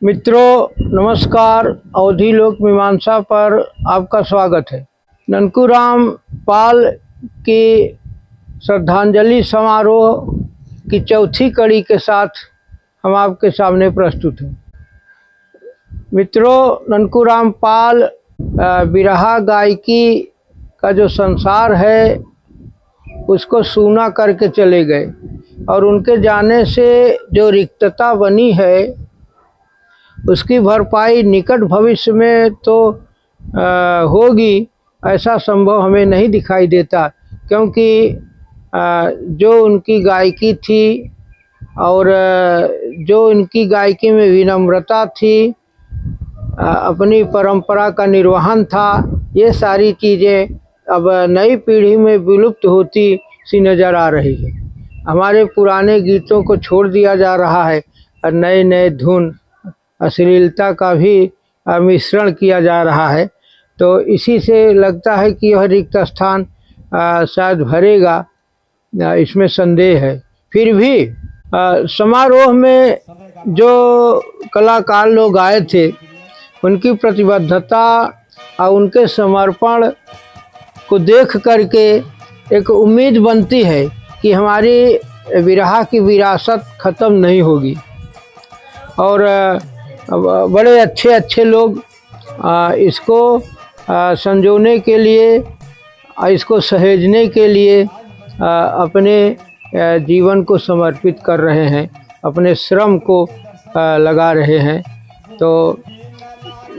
मित्रों नमस्कार। अवधि लोक मीमांसा पर आपका स्वागत है। ननकूराम पाल की श्रद्धांजलि समारोह की चौथी कड़ी के साथ हम आपके सामने प्रस्तुत हैं। मित्रों, ननकूराम पाल बिरहा गायकी का जो संसार है उसको सूना करके चले गए और उनके जाने से जो रिक्तता बनी है उसकी भरपाई निकट भविष्य में तो होगी, ऐसा संभव हमें नहीं दिखाई देता, क्योंकि जो उनकी गायकी थी और जो उनकी गायकी में विनम्रता थी, अपनी परंपरा का निर्वहन था, ये सारी चीज़ें अब नई पीढ़ी में विलुप्त होती सी नज़र आ रही है। हमारे पुराने गीतों को छोड़ दिया जा रहा है और नए नए धुन अश्लीलता का भी मिश्रण किया जा रहा है। तो इसी से लगता है कि यह रिक्त स्थान शायद भरेगा, इसमें संदेह है। फिर भी समारोह में जो कलाकार लोग आए थे उनकी प्रतिबद्धता और उनके समर्पण को देख करके एक उम्मीद बनती है कि हमारी बिरहा की विरासत ख़त्म नहीं होगी और बड़े अच्छे अच्छे लोग इसको संजोने के लिए, इसको सहेजने के लिए अपने जीवन को समर्पित कर रहे हैं, अपने श्रम को लगा रहे हैं। तो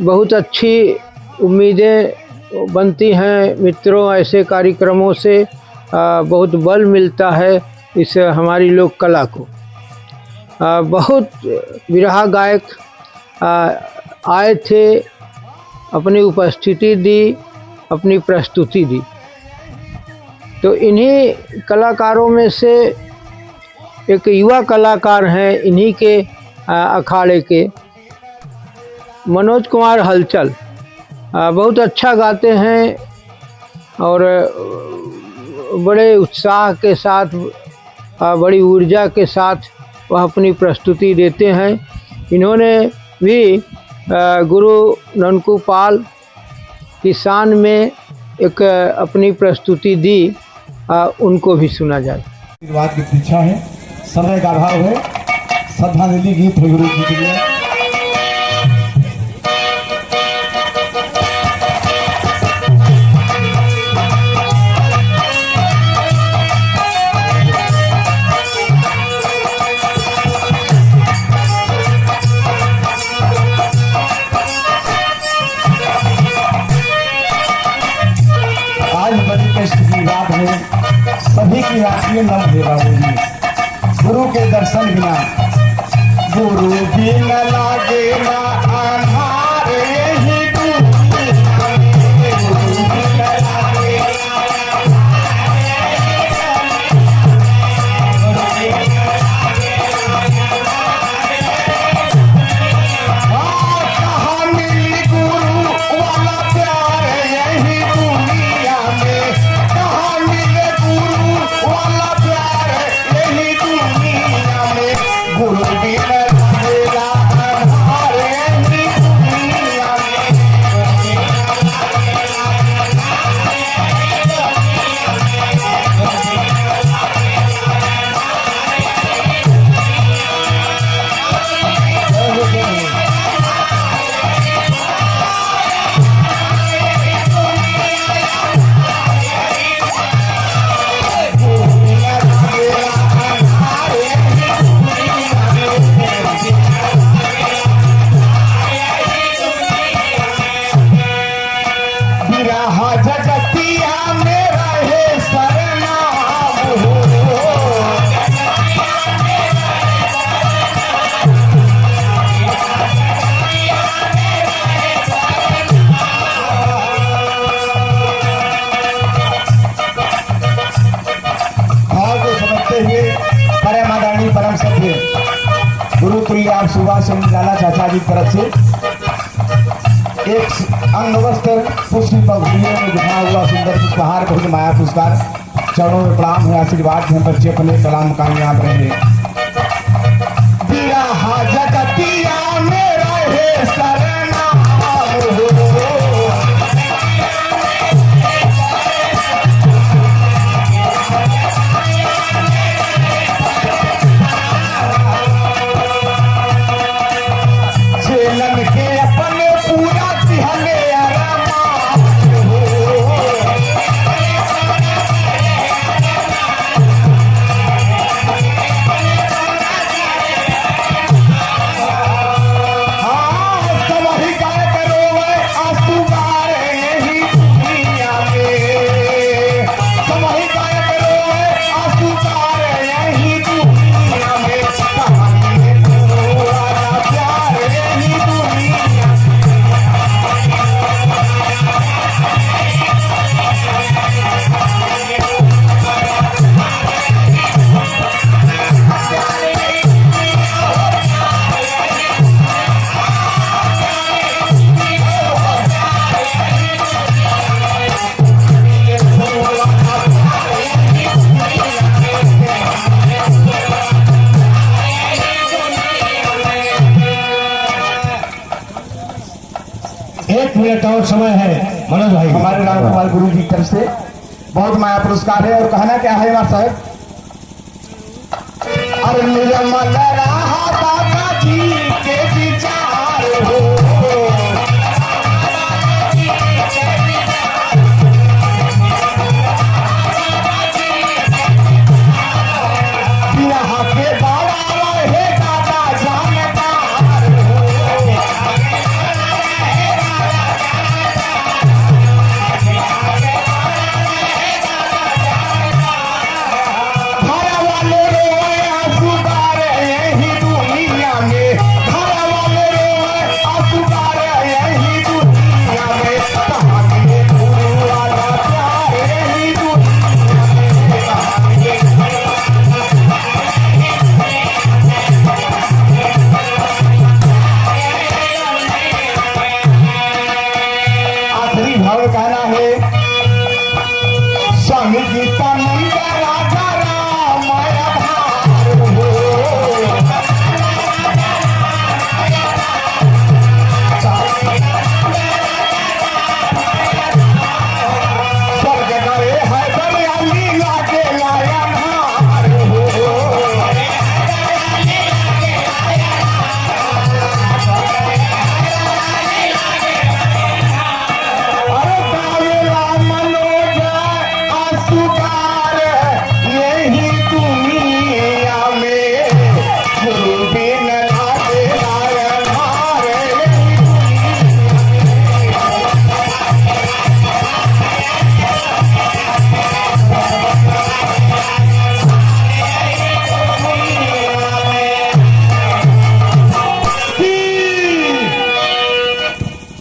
बहुत अच्छी उम्मीदें बनती हैं मित्रों। ऐसे कार्यक्रमों से बहुत बल मिलता है इस हमारी लोक कला को। बहुत बिरहा गायक आए थे, अपनी उपस्थिति दी, अपनी प्रस्तुति दी। तो इन्हीं कलाकारों में से एक युवा कलाकार हैं, इन्हीं के अखाड़े के मनोज कुमार हलचल। बहुत अच्छा गाते हैं और बड़े उत्साह के साथ, बड़ी ऊर्जा के साथ वह अपनी प्रस्तुति देते हैं। इन्होंने भी गुरु ननकू पाल की शान में एक अपनी प्रस्तुति दी, उनको भी सुना जाए। आशीर्वाद की पीछा है, समय का अभाव है, श्रद्धांजलि गीत है गुरु जी के लिए। सभी की राखिए नम है बाबू जी। गुरु के दर्शन बिना, गुरु बिना लागे ना अन्हारे ही दुनिया में, गुरु बिना लागे कहाँ मिली गुरु वाला प्यार यही दुनिया में, कहाँ मिले गुरु वाला प्यार यही दुनिया में, गुरु बिना लगेगा हमारे यही दुनिया में। जगतिया मेरा है सरनाम हो, भाव को समझते हुए परम आदरणीय परम सभ्य गुरु तुल्य आप सुभाष चंद्र निराला चाचा जी की तरफ से एक अंग वस्त्र पुष्प पगड़ियों में दिखा हुआ सुंदर पुष्पहार, बहुत माया पुरस्कार। चरणों में प्रणाम है, आशीर्वाद हैं, बच्चे अपने कलाम कामयाब रहेंगे। बिरहा जगतिया मेरा एक मिनट और समय है मनोज भाई। हमारे राम कुमार गुरु जी की तरफ से बहुत माया पुरस्कार है। और कहना क्या है हमारे साहब, अरे निर्मल रहा बाबा जी के विचार हो, बिरहा के बाड़ा रहे दादा जानदार हो, घर वाले रोए आंसूदार यही दुनिया में, घर वाले रोए आंसूदार यही दुनिया में, कहानी गुरु वाला प्यार यही दुनिया में, आखिरी भाव कहना है, स्वामी गीतानंद राजा राम आधार हो, स्वर्ग गए है दरियाली लागे लायनहार हो, अरे गावेला मनोज आंसूदार यही दुनिया में, गुरु बिन लागे लायनहार यही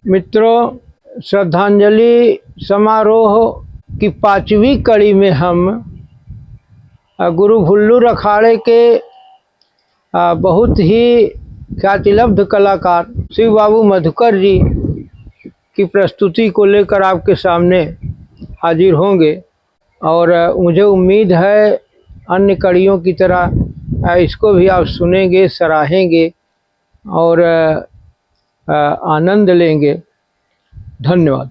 मित्रों, श्रद्धांजलि समारोह की 5वीं कड़ी में हम गुरु भुल्लूर अखाड़े के बहुत ही ख्यातिलब्ध कलाकार शिव बाबू मधुकर जी की प्रस्तुति को लेकर आपके सामने हाजिर होंगे। और मुझे उम्मीद है अन्य कड़ियों की तरह इसको भी आप सुनेंगे, सराहेंगे और आनंद लेंगे। धन्यवाद।